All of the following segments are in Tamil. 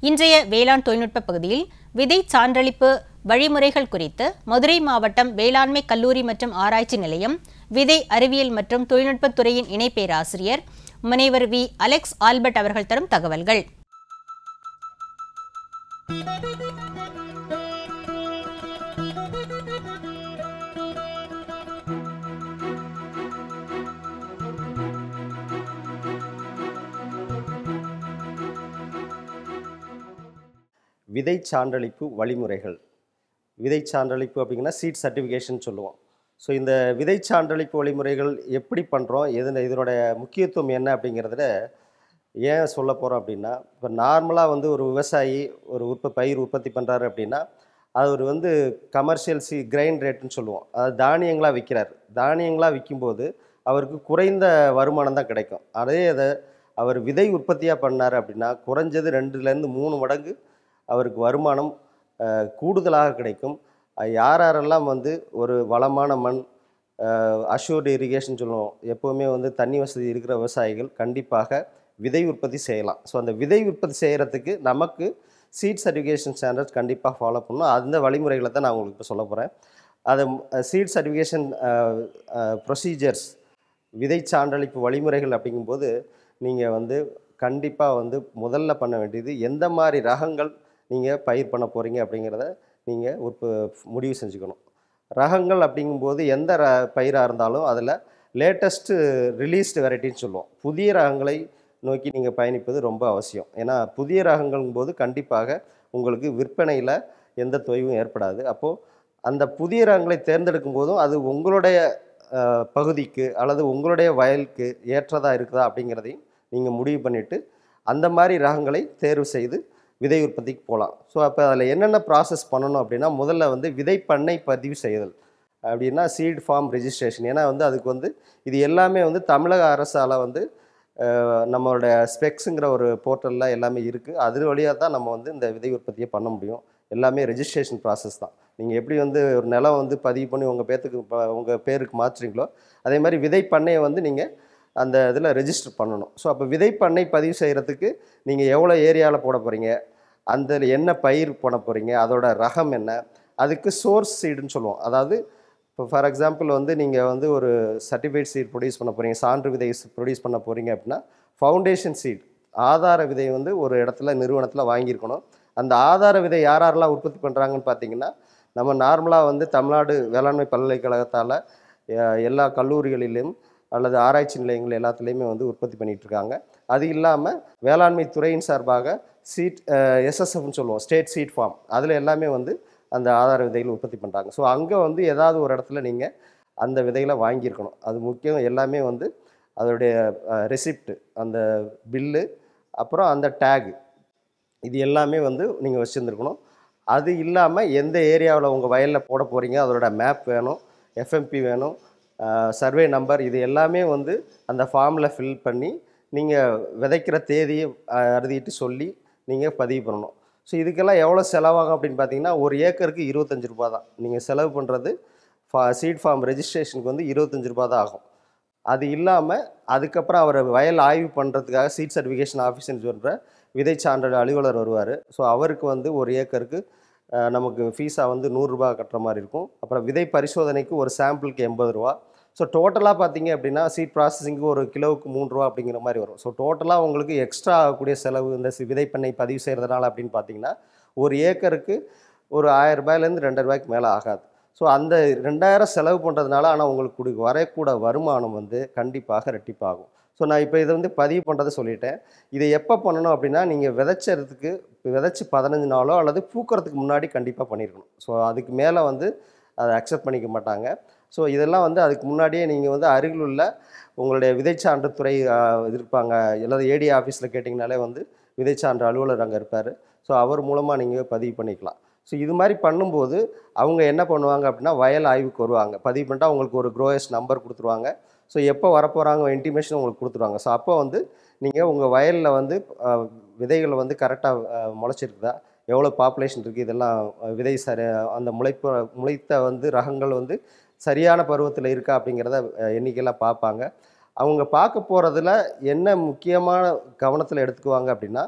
இன்றைய வேளாண் தொழில்நுட்ப பகுதியில் விதை சான்றளிப்பு வழிமுறைகள் குறித்து மதுரை மாவட்டம் வேளாண்மை கல்லூரி மற்றும் ஆராய்ச்சி நிலையம் விதை அறிவியல் மற்றும் தொழில்நுட்பத் துறையின் இணை பேராசிரியர் முனைவர் வி. அலெக்ஸ் ஆல்பர்ட் அவர்கள் தரும் தகவல்கள். விதை சான்றளிப்பு வழிமுறைகள். விதை சான்றளிப்பு அப்படிங்கன்னா சீட் சர்டிஃபிகேஷன் சொல்லுவோம். ஸோ இந்த விதை சான்றளிப்பு வழிமுறைகள் எப்படி பண்ணுறோம், இதனுடைய முக்கியத்துவம் என்ன அப்படிங்கிறதுல ஏன் சொல்ல போகிறோம் அப்படின்னா, இப்போ நார்மலாக வந்து ஒரு விவசாயி ஒரு பயிர் உற்பத்தி பண்ணுறாரு அப்படின்னா, அவர் வந்து கமர்ஷியல் கிரைன் ரேட்டுன்னு சொல்லுவோம். அதாவது தானியங்களாக விற்கிறார். தானியங்களாக விற்கும்போது அவருக்கு குறைந்த வருமானம் தான் கிடைக்கும். அதை அவர் விதை உற்பத்தியாக பண்ணார் அப்படின்னா குறைஞ்சது 2லேருந்து 3 மடங்கு அவருக்கு வருமானம் கூடுதலாக கிடைக்கும். யாரெல்லாம் வந்து ஒரு வளமான மண், அஷ்யூர்டு இரிகேஷன் சொல்லுவோம், எப்போவுமே வந்து தண்ணி வசதி இருக்கிற விவசாயிகள் கண்டிப்பாக விதை உற்பத்தி செய்யலாம். ஸோ அந்த விதை உற்பத்தி செய்கிறதுக்கு நமக்கு சீட் சர்டிஃபிகேஷன் ஸ்டாண்டர்ட்ஸ் கண்டிப்பாக ஃபாலோ பண்ணணும். அந்த வழிமுறைகளை தான் நான் உங்களுக்கு இப்போ சொல்ல போகிறேன். அதை சீட் சர்டிஃபிகேஷன் ப்ரொசீஜர்ஸ், விதை சான்றளிப்பு வழிமுறைகள் அப்படிங்கும்போது நீங்கள் வந்து கண்டிப்பாக வந்து முதல்ல பண்ண வேண்டியது எந்த மாதிரி ரகங்கள் நீங்கள் பயிர் பண்ண போகிறீங்க அப்படிங்கிறத நீங்கள் முடிவு செஞ்சுக்கணும். ரகங்கள் அப்படிங்கும்போது எந்த பயிராக இருந்தாலும் அதில் லேட்டஸ்ட்டு ரிலீஸ்டு வெரைட்டின்னு சொல்லுவோம். புதிய ரகங்களை நோக்கி நீங்கள் பயணிப்பது ரொம்ப அவசியம். ஏன்னா புதிய ரகங்களும்போது கண்டிப்பாக உங்களுக்கு விற்பனையில் எந்த தொய்வும் ஏற்படாது. அப்போது அந்த புதிய ரகங்களை தேர்ந்தெடுக்கும் போதும் அது உங்களுடைய பகுதிக்கு அல்லது உங்களுடைய வயலுக்கு ஏற்றதாக இருக்குதா அப்படிங்கிறதையும் நீங்கள் முடிவு பண்ணிவிட்டு அந்த மாதிரி ரகங்களை தேர்வு செய்து விதை உற்பத்திக்கு போகலாம். ஸோ அப்போ அதில் என்னென்ன ப்ராசஸ் பண்ணணும் அப்படின்னா, முதல்ல வந்து விதை பண்ணை பதிவு செய்தல் அப்படின்னா சீட் ஃபார்ம் ரெஜிஸ்ட்ரேஷன். ஏன்னா வந்து அதுக்கு வந்து இது எல்லாமே வந்து தமிழக அரசால் வந்து நம்மளோட ஸ்பெக்ஸுங்கிற ஒரு போர்ட்டலில் எல்லாமே இருக்குது. அது வழியாக தான் நம்ம வந்து இந்த விதை உற்பத்தியை பண்ண முடியும். எல்லாமே ரெஜிஸ்ட்ரேஷன் ப்ராசஸ் தான். நீங்கள் எப்படி வந்து ஒரு நிலம் வந்து பதிவு பண்ணி உங்கள் பேருக்கு மாற்றுறீங்களோ அதே மாதிரி விதை பண்ணையை வந்து நீங்கள் அந்த இதில் ரெஜிஸ்டர் பண்ணணும். ஸோ அப்போ விதை பண்ணை பதிவு செய்கிறதுக்கு நீங்கள் எவ்வளோ ஏரியாவில் போட போகிறீங்க, அந்த என்ன பயிர் போட போகிறீங்க, அதோட ரகம் என்ன, அதுக்கு சோர்ஸ் சீடுன்னு சொல்லுவோம். அதாவது இப்போ ஃபார் எக்ஸாம்பிள் வந்து நீங்கள் வந்து ஒரு சர்டிஃபைட் சீட் ப்ரொடியூஸ் பண்ண போகிறீங்க, சான்று விதை ப்ரொடியூஸ் பண்ண போகிறீங்க அப்படின்னா ஃபவுண்டேஷன் சீட், ஆதார விதை வந்து ஒரு இடத்துல நிறுவனத்தில் வாங்கியிருக்கணும். அந்த ஆதார விதை யாரெல்லாம் உற்பத்தி பண்ணுறாங்கன்னு பார்த்தீங்கன்னா, நம்ம நார்மலாக வந்து தமிழ்நாடு வேளாண்மை பல்கலைக்கழகத்தால் எல்லா கல்லூரிகளிலும் அல்லது ஆராய்ச்சி நிலையங்கள் எல்லாத்துலேயுமே வந்து உற்பத்தி பண்ணிகிட்ருக்காங்க. அது இல்லாமல் வேளாண்மை துறையின் சார்பாக சீட் எஸ்எஸ்எஃப்னு சொல்லுவோம், ஸ்டேட் சீட் ஃபார்ம், அதில் எல்லாமே வந்து அந்த ஆதார விதைகள் உற்பத்தி பண்ணுறாங்க. ஸோ அங்கே வந்து ஏதாவது ஒரு இடத்துல நீங்கள் அந்த விதைகளை வாங்கியிருக்கணும். அது முக்கியம். எல்லாமே வந்து அதோடைய ரெசிப்ட், அந்த பில்லு, அப்புறம் அந்த டேகு, இது எல்லாமே வந்து நீங்கள் வச்சுருந்துருக்கணும். அது இல்லாமல் எந்த ஏரியாவில் உங்கள் வயலில் போட போகிறீங்க அதோட மேப் வேணும், எஃப்எம்பி வேணும், சர்வே நம்பர், இது எல்லாமே வந்து அந்த ஃபார்மில் ஃபில் பண்ணி நீங்கள் விதைக்கிற தேதியை எழுதிட்டு சொல்லி நீங்கள் பதிவு பண்ணணும். ஸோ இதுக்கெல்லாம் எவ்வளோ செலவாகும் அப்படின்னு பார்த்தீங்கன்னா, ஒரு ஏக்கருக்கு 25 ரூபா தான் நீங்கள் செலவு பண்ணுறது. சீட் ஃபார்ம் ரெஜிஸ்ட்ரேஷனுக்கு வந்து 25 ரூபா தான் ஆகும். அது இல்லாமல் அதுக்கப்புறம் அவரை வயல் ஆய்வு பண்ணுறதுக்காக சீட் சர்டிஃபிகேஷன் ஆஃபீஸ்ன்னு சொல்கிற விதை சான்றிதழ் அலுவலர் வருவார். ஸோ அவருக்கு வந்து ஒரு ஏக்கருக்கு நமக்கு ஃபீஸாக வந்து 100 ரூபா கட்டுற மாதிரி இருக்கும். அப்புறம் விதை பரிசோதனைக்கு ஒரு சாம்பிளுக்கு 80 ரூபா. ஸோ டோட்டலாக பார்த்தீங்க அப்படின்னா சீட் ப்ராசஸிங்கு ஒரு கிலோவுக்கு 3 ரூபா அப்படிங்கிற மாதிரி வரும். ஸோ டோட்டலாக உங்களுக்கு எக்ஸ்ட்ரா ஆகக்கூடிய செலவு இந்த விதைப்பண்ணை பதிவு செய்கிறதுனால அப்படின்னு பார்த்தீங்கன்னா ஒரு ஏக்கருக்கு ஒரு 1000 ரூபாயிலேருந்து 2000 ரூபாய்க்கு மேலே ஆகாது. ஸோ அந்த 2000 செலவு பண்ணுறதுனால ஆனால் உங்களுக்கு வரக்கூட வருமானம் வந்து கண்டிப்பாக ரெட்டிப்பாகும். ஸோ நான் இப்போ இதை வந்து பதிவு பண்ணுறதை சொல்லிட்டேன். இதை எப்போ பண்ணணும் அப்படின்னா, நீங்கள் விதைச்சி 15 நாளோ அல்லது பூக்கிறதுக்கு முன்னாடி கண்டிப்பாக பண்ணியிருக்கணும். ஸோ அதுக்கு மேலே வந்து அதை அக்செப்ட் பண்ணிக்க மாட்டாங்க. ஸோ இதெல்லாம் வந்து அதுக்கு முன்னாடியே நீங்கள் வந்து அருகில் உள்ள உங்களுடைய விதைச்சான்று துறை இருப்பாங்க, அல்லது ஏடி ஆஃபீஸில் கேட்டிங்கனாலே வந்து விதைச்சான்று அலுவலர் அங்கே இருப்பார். ஸோ அவர் மூலமாக நீங்கள் பதிவு பண்ணிக்கலாம். ஸோ இது மாதிரி பண்ணும்போது அவங்க என்ன பண்ணுவாங்க அப்படின்னா, வயல் ஆய்வுக்கு வருவாங்க. பதிவு பண்ணிட்டா உங்களுக்கு ஒரு க்ரோயர்ஸ் நம்பர் கொடுத்துருவாங்க. ஸோ எப்போ வரப்போகிறாங்க இன்டிமேஷன் உங்களுக்கு கொடுத்துருவாங்க. ஸோ அப்போ வந்து நீங்கள் உங்கள் வயலில் வந்து விதைகள் வந்து கரெக்டாக முளைச்சிருக்குதா, எவ்வளோ பாப்புலேஷன் இருக்குது, இதெல்லாம் விதை அந்த முளைத்த வந்து ரகங்கள் வந்து சரியான பருவத்தில் இருக்கா அப்படிங்கிறத எண்ணிக்கையெல்லாம் பார்ப்பாங்க. அவங்க பார்க்க போகிறதுல என்ன முக்கியமான கவனத்தில் எடுத்துக்குவாங்க அப்படின்னா,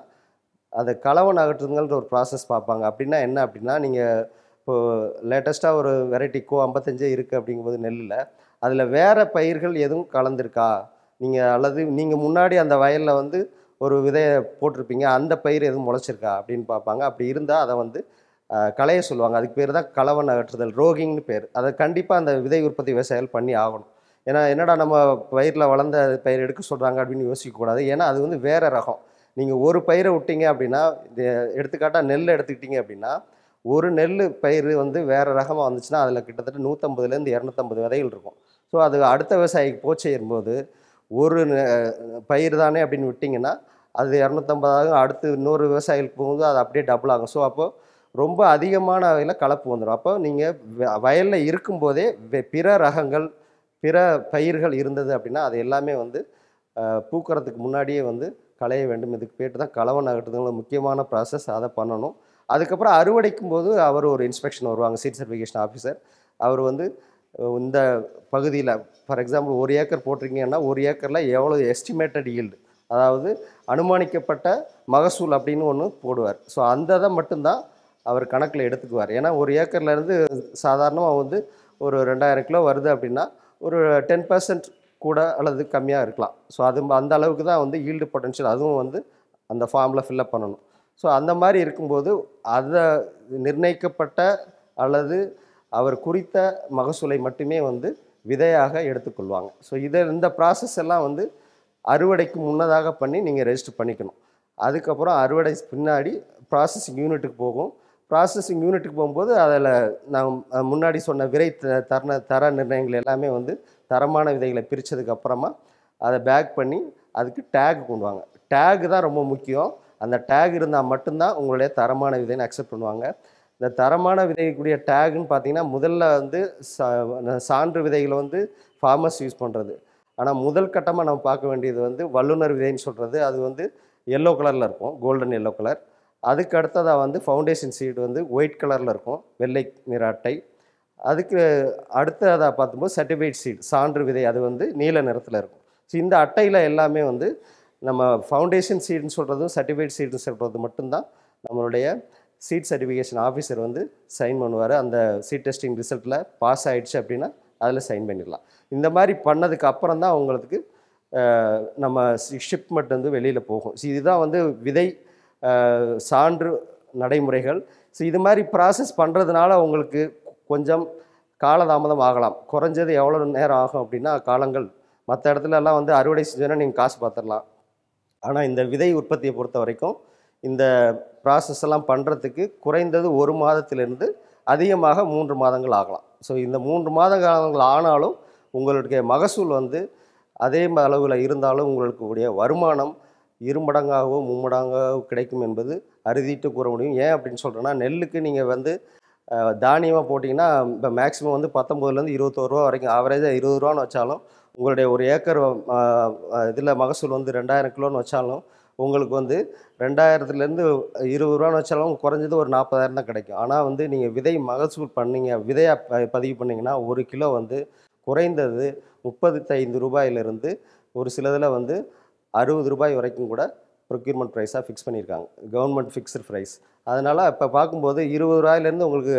அதை கலவன் அகற்றுதல்ன்ற ஒரு ப்ராசஸ் பார்ப்பாங்க. அப்படின்னா என்ன அப்படின்னா, நீங்கள் இப்போது லேட்டஸ்ட்டாக ஒரு வெரைட்டி கோ 55 இருக்குது அப்படிங்கும்போது நெல்லில் அதில் வேறு பயிர்கள் எதுவும் கலந்துருக்கா, அல்லது நீங்கள் முன்னாடி அந்த வயலில் வந்து ஒரு விதையை போட்டிருப்பீங்க, அந்த பயிர் எதுவும் முளைச்சிருக்கா அப்படின்னு பார்ப்பாங்க. அப்படி இருந்தால் அதை வந்து களைய சொல்லுவாங்க. அதுக்கு பேர் தான் கலவன் அகற்றுதல், ரோகிங்னு பேர். அதை கண்டிப்பாக அந்த விதை உற்பத்தி விவசாயிகள் பண்ணி ஆகணும். ஏன்னா என்னடா நம்ம பயிரில் வளர்ந்த பயிர் எடுக்க சொல்கிறாங்க அப்படின்னு யோசிக்கக்கூடாது. ஏன்னா அது வந்து வேறு ரகம். நீங்கள் ஒரு பயிரை விட்டீங்க அப்படின்னா, எடுத்துக்காட்டாக நெல் எடுத்துக்கிட்டீங்க அப்படின்னா, ஒரு நெல் பயிர் வந்து வேறு ரகமாக வந்துச்சுன்னா அதில் கிட்டத்தட்ட 150லேருந்து 250 விதைகள் இருக்கும். ஸோ அது அடுத்த விவசாயிக்கு போய் சேரும்போது ஒரு பயிர் தானே அப்படின்னு விட்டிங்கன்னா அது 250 ஆகும். அடுத்து இன்னொரு விவசாயிகளுக்கு போகும்போது அது அப்படியே டபுள் ஆகும். ஸோ அப்போது ரொம்ப அதிகமான வகையில் கலப்பு வந்துடும். அப்போ நீங்கள் வயலில் இருக்கும்போதே பிற ரகங்கள், பிற பயிர்கள் இருந்தது அப்படின்னா அது எல்லாமே வந்து பூக்கிறதுக்கு முன்னாடியே வந்து களைய வேண்டும். இதுக்கு பேர் தான் கலவன் அகற்றுதல், முக்கியமான ப்ராசஸ். அதை பண்ணணும். அதுக்கப்புறம் அறுவடைக்கும் போது அவர் ஒரு இன்ஸ்பெக்ஷன் வருவாங்க, சீட் சர்டிஃபிகேஷன் ஆஃபீஸர். அவர் வந்து இந்த பகுதியில் ஃபார் எக்ஸாம்பிள் 1 ஏக்கர் போட்டிருக்கீங்கன்னா 1 ஏக்கரில் எவ்வளோ எஸ்டிமேட்டட் ஈல்டு, அதாவது அனுமானிக்கப்பட்ட மகசூல் அப்படின்னு ஒன்று போடுவார். ஸோ அந்த இதை மட்டும்தான் அவர் கணக்கில் எடுத்துக்குவார். ஏன்னா 1 ஏக்கர்லேருந்து சாதாரணமாக வந்து ஒரு 2000 கிலோ வருது அப்படின்னா ஒரு 10% கூட அல்லது கம்மியாக இருக்கலாம். ஸோ அது அந்த அளவுக்கு தான் வந்து ஈல்டு பொட்டன்ஷியல், அதுவும் வந்து அந்த ஃபார்மில் ஃபில்லப் பண்ணணும். ஸோ அந்த மாதிரி இருக்கும்போது அதை நிர்ணயிக்கப்பட்ட அல்லது அவர் குறித்த மகசூலை மட்டுமே வந்து விதையாக எடுத்துக்கொள்வாங்க. ஸோ இந்த ப்ராசஸ் எல்லாம் வந்து அறுவடைக்கு முன்னதாக பண்ணி நீங்கள் ரெஜிஸ்டர் பண்ணிக்கணும். அதுக்கப்புறம் அறுவடை பின்னாடி ப்ராசஸிங் யூனிட்டுக்கு போகும். ப்ராசஸிங் யூனிட்டுக்கு போகும்போது அதில் நான் முன்னாடி சொன்ன தர நிர்ணயங்கள் எல்லாமே வந்து தரமான விதைகளை பிரித்ததுக்கப்புறமா அதை பேக் பண்ணி அதுக்கு டேக் கொண்டு வாங்க. டேக் தான் ரொம்ப முக்கியம். அந்த டேக் இருந்தால் மட்டும்தான் உங்களுடைய தரமான விதைன்னு அக்செப்ட் பண்ணுவாங்க. இந்த தரமான விதைக்குரிய டேகுன்னு பார்த்தீங்கன்னா முதல்ல வந்து சான்று விதைகளை வந்து ஃபார்மர்ஸ் யூஸ் பண்ணுறது. ஆனால் முதல் கட்டமாக நம்ம பார்க்க வேண்டியது வந்து வல்லுநர் விதைன்னு சொல்கிறது. அது வந்து எல்லோ கலரில் இருக்கும், கோல்டன் எல்லோ கலர். அதுக்கு அடுத்ததாக வந்து ஃபவுண்டேஷன் சீடு வந்து ஒயிட் கலரில் இருக்கும், வெள்ளை நிற அட்டை. அதுக்கு அடுத்ததாக பார்க்கும்போது சர்டிஃபைட் சீடு, சான்று விதை, அது வந்து நீல நிறத்தில் இருக்கும். ஸோ இந்த அட்டையில் எல்லாமே வந்து நம்ம ஃபவுண்டேஷன் சீடுன்னு சொல்கிறதும் சர்டிஃபைட் சீடுன்னு சொல்கிறது மட்டும்தான் நம்மளுடைய சீட் சர்டிஃபிகேஷன் ஆஃபீஸர் வந்து சைன் பண்ணுவார். அந்த சீட் டெஸ்டிங் ரிசல்ட்டில் பாஸ் ஆகிடுச்சு அப்படின்னா அதில் சைன் பண்ணிடலாம். இந்த மாதிரி பண்ணதுக்கு அப்புறம் தான் உங்களுக்கு நம்ம ஷிப்மெண்ட் வந்து வெளியில் போகும். ஸோ இதுதான் வந்து விதை சான்று நடைமுறைகள். ஸோ இது மாதிரி ப்ராசஸ் பண்ணுறதுனால உங்களுக்கு கொஞ்சம் காலதாமதம் ஆகலாம். குறைஞ்சது எவ்வளோ நேரம் ஆகும் அப்படின்னா, காலங்கள் மற்ற இடத்துலலாம் வந்து அறுவடை செஞ்சோன்னா நீங்கள் காசு பார்த்துடலாம். ஆனால் இந்த விதை உற்பத்தியை பொறுத்த வரைக்கும் இந்த ப்ராசஸ் எல்லாம் பண்ணுறதுக்கு குறைந்தது 1 மாதத்திலிருந்து அதிகமாக 3 மாதங்கள் ஆகலாம். ஸோ இந்த 3 மாத காலங்கள் ஆனாலும் உங்களுடைய மகசூல் வந்து அதே அளவில் இருந்தாலும் உங்களுக்கு உடைய வருமானம் 2 மடங்காகவோ 3 மடங்காகவோ கிடைக்கும் என்பது அறுதிட்டு கூற முடியும். ஏன் அப்படின்னு சொல்கிறேன்னா, நெல்லுக்கு நீங்கள் வந்து தானியமாக போட்டிங்கன்னா இப்போ மேக்ஸிமம் வந்து 19லேருந்து 21 ரூபா வரைக்கும், ஆவரேஜாக 20 ரூபான்னு வச்சாலும் உங்களுடைய 1 ஏக்கர் இதில் மகசூல் வந்து 2000 கிலோன்னு வச்சாலும் உங்களுக்கு வந்து 2000லேருந்து 20 ரூபான்னு வச்சாலும் குறைஞ்சது ஒரு 40,000 தான் கிடைக்கும். ஆனால் வந்து நீங்கள் விதை மகசூல் பண்ணீங்க, விதையாக பதிவு பண்ணிங்கன்னா 1 கிலோ வந்து குறைந்தது 35 ரூபாயிலிருந்து ஒரு சிலதில் வந்து 60 ரூபாய் வரைக்கும் கூட ப்ரொக்யூர்மெண்ட் ப்ரைஸாக ஃபிக்ஸ் பண்ணியிருக்காங்க, கவர்மெண்ட் ஃபிக்ஸ்டு ப்ரைஸ். அதனால் இப்போ பார்க்கும்போது 20 ரூபாயிலேருந்து உங்களுக்கு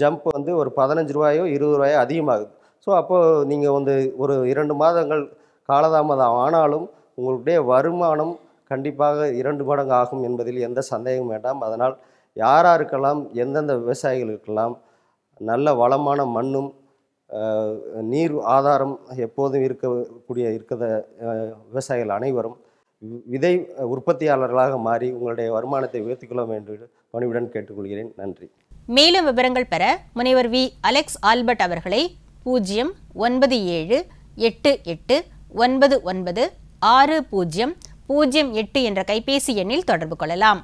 ஜம்ப் வந்து ஒரு 15 ரூபாயோ 20 ரூபாயோ அதிகமாகுது. ஸோ அப்போது நீங்கள் வந்து ஒரு 2 மாதங்கள் காலதாமதம் ஆனாலும் உங்களுடைய வருமானம் கண்டிப்பாக 2 மடங்கு ஆகும் என்பதில் எந்த சந்தேகமும் வேண்டாம். அதனால் யாருக்கெல்லாம் எந்தெந்த விவசாயிகளுக்கெல்லாம் நல்ல வளமான மண்ணும் நீர் ஆதாரம் எப்போதும் இருக்கிற விவசாயிகள் அனைவரும் விதை உற்பத்தியாளர்களாக மாறி உங்களுடைய வருமானத்தை உயர்த்திக்கொள்ள வேண்டும் பணிவுடன் கேட்டுக்கொள்கிறேன். நன்றி. மேலும் விவரங்கள் பெற முனைவர் வி. அலெக்ஸ் ஆல்பர்ட் அவர்களை 09788996008 என்ற கைபேசி எண்ணில் தொடர்பு கொள்ளலாம்.